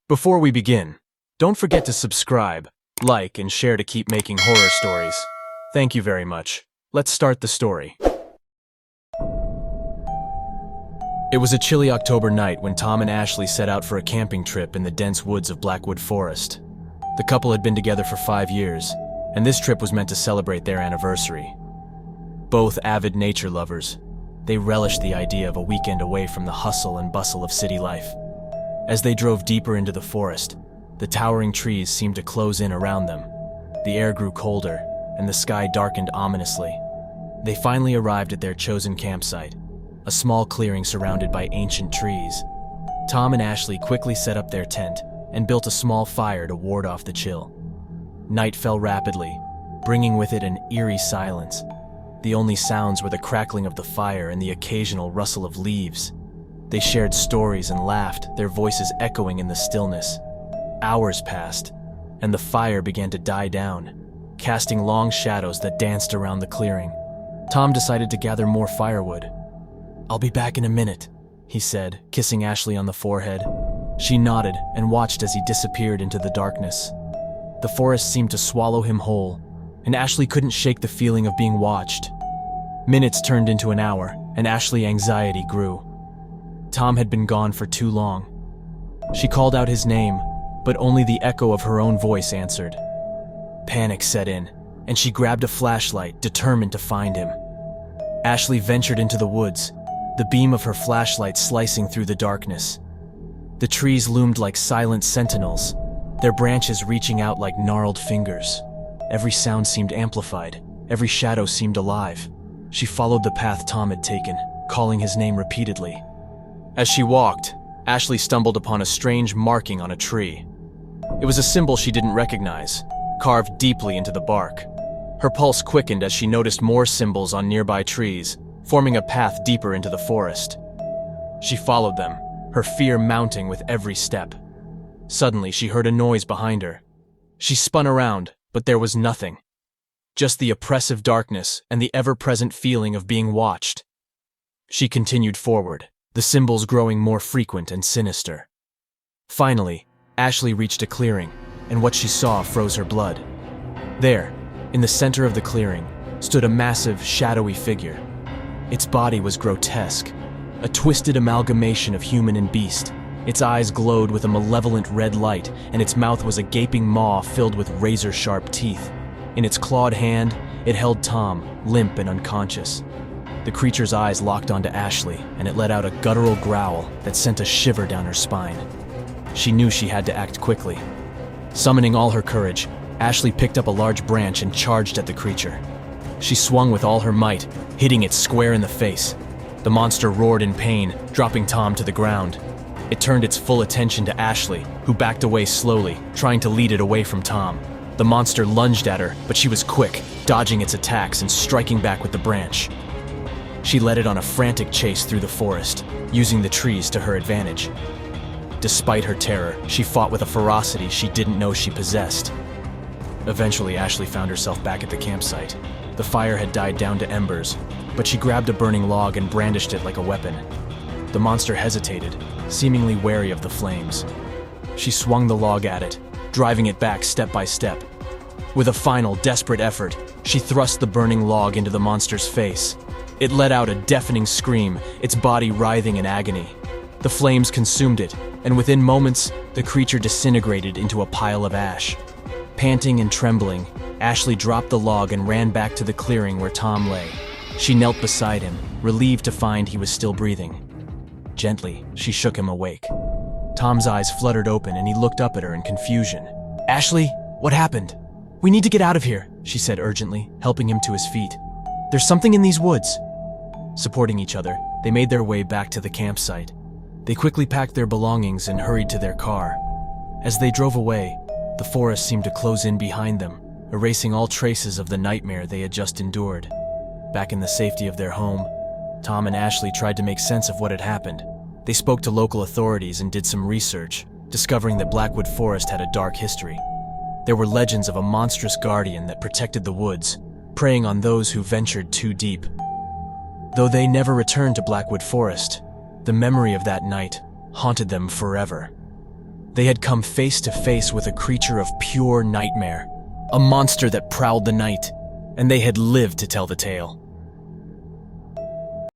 Before we begin, don't forget to subscribe, like, and share to keep making horror stories. Thank you very much. Let's start the story. It was a chilly October night when Tom and Ashley set out for a camping trip in the dense woods of Blackwood Forest. The couple had been together for 5 years, and this trip was meant to celebrate their anniversary. Both avid nature lovers, they relished the idea of a weekend away from the hustle and bustle of city life. As they drove deeper into the forest, the towering trees seemed to close in around them. The air grew colder, and the sky darkened ominously. They finally arrived at their chosen campsite, a small clearing surrounded by ancient trees. Tom and Ashley quickly set up their tent and built a small fire to ward off the chill. Night fell rapidly, bringing with it an eerie silence. The only sounds were the crackling of the fire and the occasional rustle of leaves. They shared stories and laughed, their voices echoing in the stillness. Hours passed, and the fire began to die down, casting long shadows that danced around the clearing. Tom decided to gather more firewood. "I'll be back in a minute," he said, kissing Ashley on the forehead. She nodded and watched as he disappeared into the darkness. The forest seemed to swallow him whole, and Ashley couldn't shake the feeling of being watched. Minutes turned into an hour, and Ashley's anxiety grew. Tom had been gone for too long. She called out his name, but only the echo of her own voice answered. Panic set in, and she grabbed a flashlight, determined to find him. Ashley ventured into the woods, the beam of her flashlight slicing through the darkness. The trees loomed like silent sentinels, their branches reaching out like gnarled fingers. Every sound seemed amplified, every shadow seemed alive. She followed the path Tom had taken, calling his name repeatedly. As she walked, Ashley stumbled upon a strange marking on a tree. It was a symbol she didn't recognize, carved deeply into the bark. Her pulse quickened as she noticed more symbols on nearby trees, forming a path deeper into the forest. She followed them, her fear mounting with every step. Suddenly, she heard a noise behind her. She spun around, but there was nothing. Just the oppressive darkness and the ever-present feeling of being watched. She continued forward, the symbols growing more frequent and sinister. Finally, Ashley reached a clearing, and what she saw froze her blood. There, in the center of the clearing, stood a massive, shadowy figure. Its body was grotesque, a twisted amalgamation of human and beast. Its eyes glowed with a malevolent red light, and its mouth was a gaping maw filled with razor-sharp teeth. In its clawed hand, it held Tom, limp and unconscious. The creature's eyes locked onto Ashley, and it let out a guttural growl that sent a shiver down her spine. She knew she had to act quickly. Summoning all her courage, Ashley picked up a large branch and charged at the creature. She swung with all her might, hitting it square in the face. The monster roared in pain, dropping Tom to the ground. It turned its full attention to Ashley, who backed away slowly, trying to lead it away from Tom. The monster lunged at her, but she was quick, dodging its attacks and striking back with the branch. She led it on a frantic chase through the forest, using the trees to her advantage. Despite her terror, she fought with a ferocity she didn't know she possessed. Eventually, Ashley found herself back at the campsite. The fire had died down to embers, but she grabbed a burning log and brandished it like a weapon. The monster hesitated, seemingly wary of the flames. She swung the log at it, driving it back step by step. With a final, desperate effort, she thrust the burning log into the monster's face. It let out a deafening scream, its body writhing in agony. The flames consumed it, and within moments, the creature disintegrated into a pile of ash. Panting and trembling, Ashley dropped the log and ran back to the clearing where Tom lay. She knelt beside him, relieved to find he was still breathing. Gently, she shook him awake. Tom's eyes fluttered open and he looked up at her in confusion. "Ashley, what happened? We need to get out of here," she said urgently, helping him to his feet. "There's something in these woods." Supporting each other, they made their way back to the campsite. They quickly packed their belongings and hurried to their car. As they drove away, the forest seemed to close in behind them, erasing all traces of the nightmare they had just endured. Back in the safety of their home, Tom and Ashley tried to make sense of what had happened. They spoke to local authorities and did some research, discovering that Blackwood Forest had a dark history. There were legends of a monstrous guardian that protected the woods, preying on those who ventured too deep. Though they never returned to Blackwood Forest, the memory of that night haunted them forever. They had come face to face with a creature of pure nightmare, a monster that prowled the night, and they had lived to tell the tale.